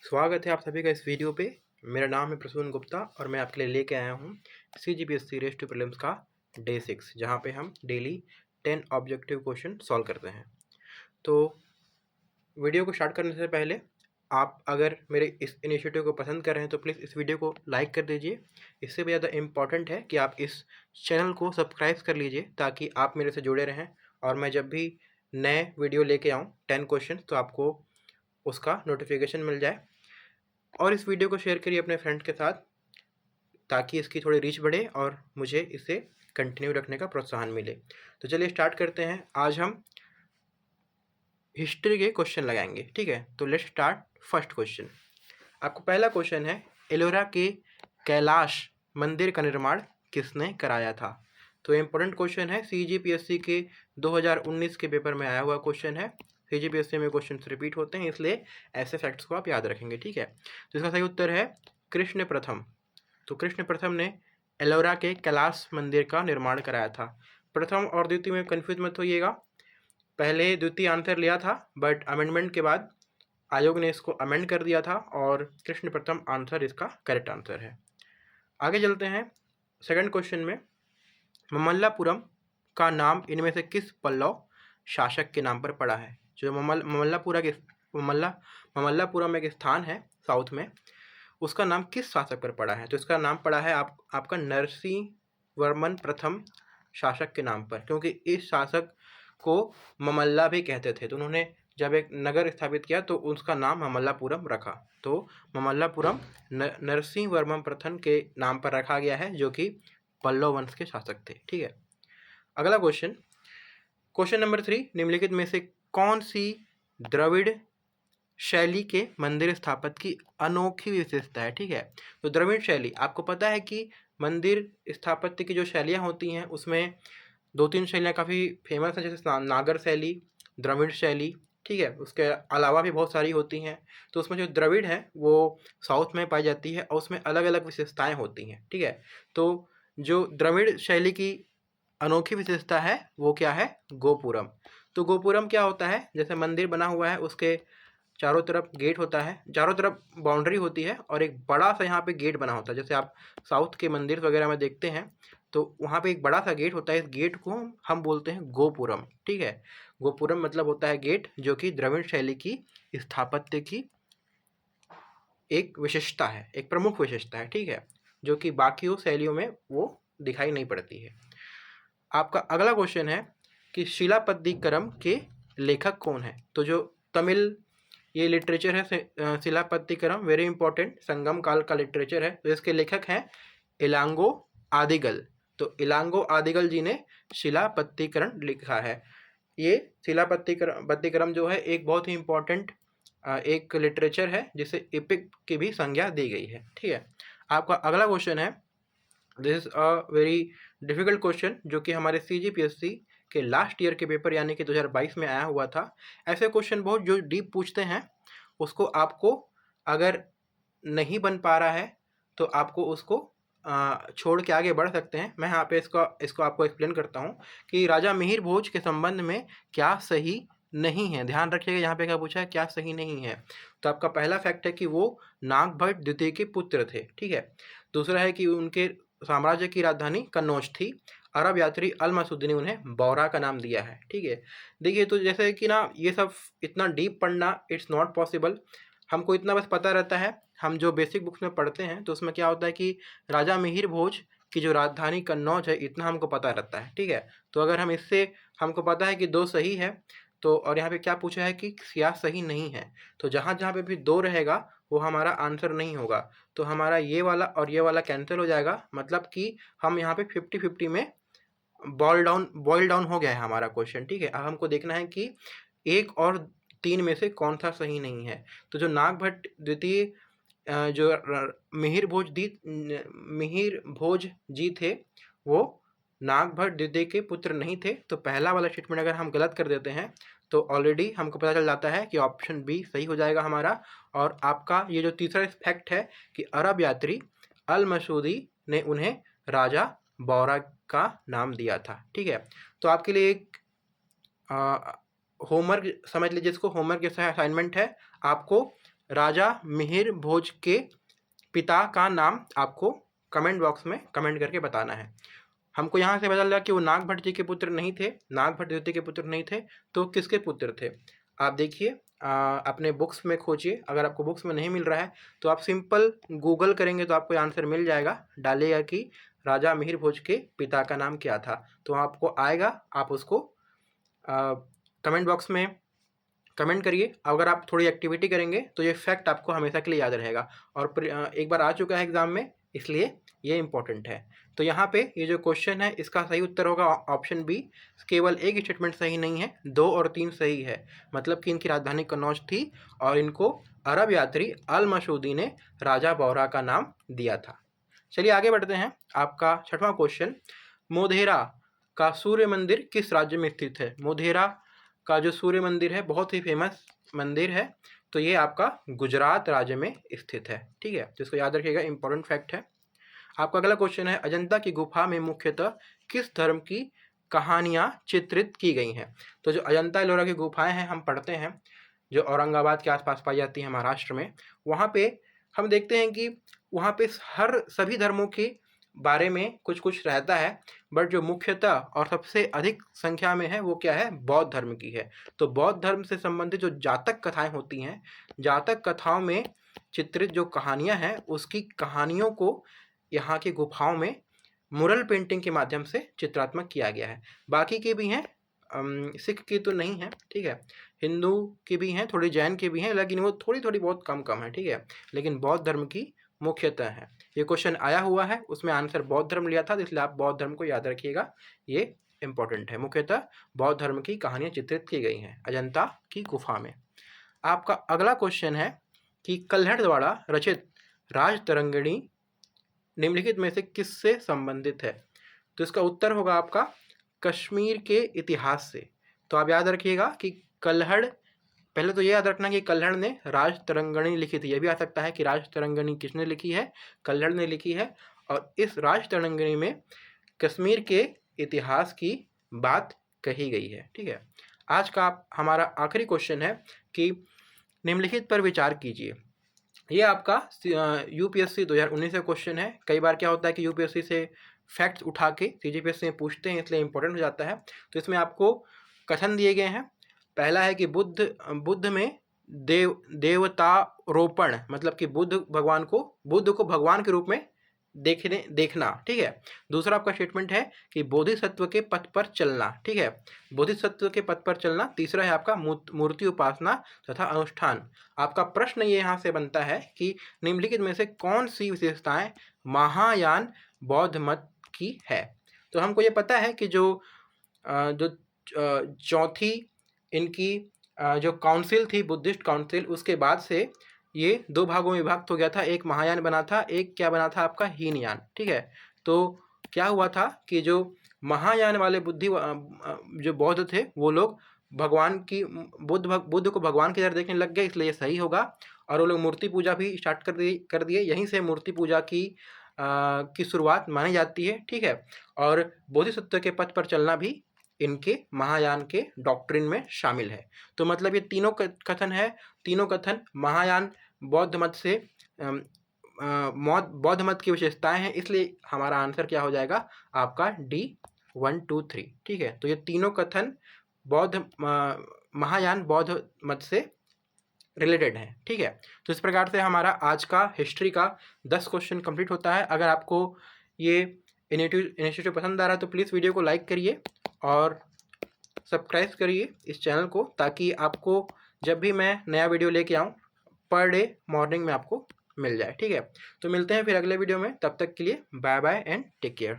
स्वागत है आप सभी का इस वीडियो पे। मेरा नाम है प्रसून गुप्ता और मैं आपके लिए लेके आया हूँ CGPSC रेस टू प्रीलिम्स का डे 6, जहाँ पे हम डेली 10 ऑब्जेक्टिव क्वेश्चन सॉल्व करते हैं। तो वीडियो को स्टार्ट करने से पहले आप अगर मेरे इस इनिशिएटिव को पसंद कर रहे हैं तो प्लीज़ इस वीडियो को लाइक कर दीजिए। इससे भी ज़्यादा इम्पॉर्टेंट है कि आप इस चैनल को सब्सक्राइब कर लीजिए ताकि आप मेरे से जुड़े रहें और मैं जब भी नए वीडियो लेके आऊँ 10 क्वेश्चन तो आपको उसका नोटिफिकेशन मिल जाए। और इस वीडियो को शेयर करिए अपने फ्रेंड्स के साथ ताकि इसकी थोड़ी रीच बढ़े और मुझे इसे कंटिन्यू रखने का प्रोत्साहन मिले। तो चलिए स्टार्ट करते हैं। आज हम हिस्ट्री के क्वेश्चन लगाएंगे, ठीक है। तो लेट्स स्टार्ट। फर्स्ट क्वेश्चन, आपको पहला क्वेश्चन है, एलोरा के कैलाश मंदिर का निर्माण किसने कराया था। तो इम्पोर्टेंट क्वेश्चन है, CGPSC के 2019 के पेपर में आया हुआ क्वेश्चन है। CGPSC में क्वेश्चन रिपीट होते हैं, इसलिए ऐसे फैक्ट्स को आप याद रखेंगे, ठीक है। तो इसका सही उत्तर है कृष्ण प्रथम। तो कृष्ण प्रथम ने एलोरा के कैलाश मंदिर का निर्माण कराया था। प्रथम और द्वितीय में कन्फ्यूज मत होइएगा, पहले द्वितीय आंसर लिया था बट अमेंडमेंट के बाद आयोग ने इसको अमेंड कर दिया था और कृष्ण प्रथम आंसर इसका करेक्ट आंसर है। आगे चलते हैं सेकंड क्वेश्चन में, ममल्लापुरम का नाम इनमें से किस पल्लव शासक के नाम पर पड़ा है। जो ममल्लापुरम एक स्थान है साउथ में, उसका नाम किस शासक पर पड़ा है। तो इसका नाम पड़ा है आपका नरसिंह वर्मन प्रथम शासक के नाम पर, क्योंकि इस शासक को ममल्ला भी कहते थे। तो उन्होंने जब एक नगर स्थापित किया तो उसका नाम ममल्लापुरम रखा। तो ममल्लापुरम नरसिंह वर्मन प्रथम के नाम पर रखा गया है, जो कि पल्लव वंश के शासक थे, ठीक है। अगला क्वेश्चन, क्वेश्चन नंबर 3, निम्नलिखित में से कौन सी द्रविड़ शैली के मंदिर स्थापत्य की अनोखी विशेषता है, ठीक है। तो द्रविड़ शैली, आपको पता है कि मंदिर स्थापत्य की जो शैलियाँ होती हैं उसमें 2-3 शैलियाँ काफ़ी फेमस हैं, जैसे नागर शैली, द्रविड़ शैली, ठीक है। उसके अलावा भी बहुत सारी होती हैं। तो उसमें जो द्रविड़ है वो साउथ में पाई जाती है और उसमें अलग अलग विशेषताएँ होती हैं, ठीक है। तो जो द्रविड़ शैली की अनोखी विशेषता है वो क्या है, गोपुरम। तो गोपुरम क्या होता है, जैसे मंदिर बना हुआ है उसके चारों तरफ गेट होता है, चारों तरफ बाउंड्री होती है और एक बड़ा सा यहाँ पे गेट बना होता है। जैसे आप साउथ के मंदिर वगैरह में देखते हैं तो वहाँ पे एक बड़ा सा गेट होता है, इस गेट को हम बोलते हैं गोपुरम, ठीक है। गोपुरम मतलब होता है गेट, जो कि द्रविड़ शैली की स्थापत्य की एक विशेषता है, एक प्रमुख विशेषता है, ठीक है, जो कि बाकी शैलियों में वो दिखाई नहीं पड़ती है। आपका अगला क्वेश्चन है कि शिलापद्दिकरम के लेखक कौन है। तो जो तमिल ये लिटरेचर है शिलापत्तिकरम, वेरी इंपॉर्टेंट संगम काल का लिटरेचर है। तो इसके लेखक हैं इलांगो आदिगल। तो इलांगो आदिगल जी ने शिलापत्तिकरण लिखा है। ये शिलापत्तिकरम जो है एक बहुत ही इंपॉर्टेंट एक लिटरेचर है जिसे एपिक की भी संज्ञा दी गई है, ठीक है। आपका अगला क्वेश्चन है, this is a very difficult question, जो कि हमारे CGPSC के लास्ट ईयर के पेपर यानी कि 2022 में आया हुआ था। ऐसे क्वेश्चन बहुत जो डीप पूछते हैं उसको आपको अगर नहीं बन पा रहा है तो आपको उसको छोड़ के आगे बढ़ सकते हैं। मैं यहाँ पे इसको आपको एक्सप्लेन करता हूँ कि राजा मिहिर भोज के संबंध में क्या सही नहीं है। ध्यान रखिएगा, यहाँ पे क्या पूछा है, क्या सही नहीं है। तो आपका पहला फैक्ट है कि वो नागभट्ट द्वितीय के पुत्र थे, ठीक है। दूसरा है कि उनके साम्राज्य की राजधानी कन्नौज थी। अरब यात्री अल मसूदी ने उन्हें बौरा का नाम दिया है, ठीक है। देखिए, तो जैसे कि ना ये सब इतना डीप पढ़ना इट्स नॉट पॉसिबल। हमको इतना बस पता रहता है, हम जो बेसिक बुक्स में पढ़ते हैं तो उसमें क्या होता है कि राजा मिहिर भोज की जो राजधानी कन्नौज है, इतना हमको पता रहता है, ठीक है। तो अगर हम इससे हमको पता है कि 2 सही है, तो और यहाँ पे क्या पूछा है कि क्या सही नहीं है, तो जहाँ जहाँ पे भी 2 रहेगा वो हमारा आंसर नहीं होगा। तो हमारा ये वाला और ये वाला कैंसिल हो जाएगा, मतलब कि हम यहाँ पे 50-50 में बॉयल डाउन हो गया है हमारा क्वेश्चन, ठीक है। अब हमको देखना है कि 1 और 3 में से कौन सा सही नहीं है। तो जो नागभट्ट द्वितीय जो मिहिर भोज जी थे वो नागभट्ट द्वितीय के पुत्र नहीं थे। तो पहला वाला स्टेटमेंट अगर हम गलत कर देते हैं तो ऑलरेडी हमको पता चल जाता है कि ऑप्शन बी सही हो जाएगा हमारा। और आपका ये जो तीसरा फैक्ट है कि अरब यात्री अल मसूदी ने उन्हें राजा बौरा का नाम दिया था, ठीक है। तो आपके लिए एक होमवर्क समझ लीजिए, इसको होमवर्क जैसा असाइनमेंट है। आपको राजा मिहिर भोज के पिता का नाम आपको कमेंट बॉक्स में कमेंट करके बताना है। हमको यहाँ से पता लगा कि वो नागभट्ट जी के पुत्र नहीं थे, नागभट्ट द्वितीय के पुत्र नहीं थे, तो किसके पुत्र थे? आप देखिए, अपने बुक्स में खोजिए। अगर आपको बुक्स में नहीं मिल रहा है तो आप सिंपल गूगल करेंगे तो आपको आंसर मिल जाएगा। डालिएगा कि राजा मिहिर भोज के पिता का नाम क्या था, तो आपको आएगा। आप उसको कमेंट बॉक्स में कमेंट करिए। अगर आप थोड़ी एक्टिविटी करेंगे तो ये फैक्ट आपको हमेशा के लिए याद रहेगा, और एक बार आ चुका है एग्जाम में, इसलिए ये इम्पोर्टेंट है। तो यहाँ पे ये जो क्वेश्चन है इसका सही उत्तर होगा ऑप्शन बी। केवल एक स्टेटमेंट सही नहीं है, 2 और 3 सही है। मतलब कि इनकी राजधानी कन्नौज थी और इनको अरब यात्री अल मसूदी ने राजा बौरा का नाम दिया था। चलिए आगे बढ़ते हैं। आपका 6वां क्वेश्चन, मोधेरा का सूर्य मंदिर किस राज्य में स्थित है? मोधेरा का जो सूर्य मंदिर है बहुत ही फेमस मंदिर है, तो ये आपका गुजरात राज्य में स्थित है। ठीक है, तो इसको याद रखिएगा, इंपॉर्टेंट फैक्ट है। आपका अगला क्वेश्चन है, अजंता की गुफा में मुख्यतः किस धर्म की कहानियां चित्रित की गई हैं? तो जो अजंता एलोरा की गुफाएं हैं हम पढ़ते हैं, जो औरंगाबाद के आसपास पाई जाती हैं महाराष्ट्र में, वहाँ पे हम देखते हैं कि वहाँ पे सभी धर्मों के बारे में कुछ कुछ रहता है, बट जो मुख्यतः और सबसे अधिक संख्या में है वो क्या है? बौद्ध धर्म की है। तो बौद्ध धर्म से संबंधित जो जातक कथाएं होती हैं, जातक कथाओं में चित्रित जो कहानियां हैं उसकी कहानियों को यहाँ की गुफाओं में मुरल पेंटिंग के माध्यम से चित्रात्मक किया गया है। बाकी के भी हैं, सिख की तो नहीं है, ठीक है, हिंदू की भी हैं, थोड़ी जैन की भी हैं, लेकिन वो थोड़ी बहुत कम है, ठीक है, लेकिन बौद्ध धर्म की मुख्यतः है। ये क्वेश्चन आया हुआ है, उसमें आंसर बौद्ध धर्म लिया था, इसलिए आप बौद्ध धर्म को याद रखिएगा, ये इंपॉर्टेंट है। मुख्यतः बौद्ध धर्म की कहानियाँ चित्रित की गई हैं अजंता की गुफा में। आपका अगला क्वेश्चन है कि कल्हड़ द्वारा रचित राजतरंगिणी निम्नलिखित में से किससे संबंधित है? तो इसका उत्तर होगा आपका कश्मीर के इतिहास से। तो आप याद रखिएगा कि कल्हड़, पहले तो ये याद रखना कि कल्हड़ ने राजतरंगिणी लिखी थी। यह भी आ सकता है कि राजतरंगिणी किसने लिखी है? कल्हड़ ने लिखी है। और इस राजतरंगिणी में कश्मीर के इतिहास की बात कही गई है। ठीक है, आज का हमारा आखिरी क्वेश्चन है कि निम्नलिखित पर विचार कीजिए। ये आपका यूपीएससी 2019 का क्वेश्चन है। कई बार क्या होता है कि यूपीएससी से फैक्ट्स उठा के सीजीपीएससी में पूछते हैं, इसलिए इंपॉर्टेंट हो जाता है। तो इसमें आपको कथन दिए गए हैं। पहला है कि बुद्ध में देवतारोपण, मतलब कि बुद्ध को भगवान के रूप में देखना। ठीक है। दूसरा आपका स्टेटमेंट है कि बोधिसत्व के पथ पर चलना। ठीक है, बोधिसत्व के पथ पर चलना। तीसरा है आपका मूर्ति उपासना तथा अनुष्ठान। आपका प्रश्न ये यहाँ से बनता है कि निम्नलिखित में से कौन सी विशेषताएं महायान बौद्ध मत की है? तो हमको ये पता है कि जो चौथी इनकी जो काउंसिल थी, बुद्धिस्ट काउंसिल, उसके बाद से ये 2 भागों में विभक्त हो गया था। एक महायान बना था, एक क्या बना था आपका हीनयान। ठीक है, तो क्या हुआ था कि जो महायान वाले जो बौद्ध थे वो लोग भगवान की बुद्ध को भगवान की तरह देखने लग गए, इसलिए ये सही होगा। और वो लोग मूर्ति पूजा भी स्टार्ट कर दिए। यहीं से मूर्ति पूजा की शुरुआत मानी जाती है। ठीक है, और बोधिसत्व के पथ पर चलना भी इनके महायान के डॉक्ट्रिन में शामिल है। तो मतलब ये तीनों कथन है, तीनों कथन महायान बौद्ध मत से बौद्ध मत की विशेषताएं हैं, इसलिए हमारा आंसर क्या हो जाएगा आपका D 1 2 3। ठीक है, तो ये तीनों कथन महायान बौद्ध मत से रिलेटेड है। ठीक है, तो इस प्रकार से हमारा आज का हिस्ट्री का 10 क्वेश्चन कंप्लीट होता है। अगर आपको ये इनिशिएटिव पसंद आ रहा है तो प्लीज़ वीडियो को लाइक करिए और सब्सक्राइब करिए इस चैनल को, ताकि आपको जब भी मैं नया वीडियो लेके आऊँ पर डे मॉर्निंग में आपको मिल जाए। ठीक है, तो मिलते हैं फिर अगले वीडियो में। तब तक के लिए bye bye and take care.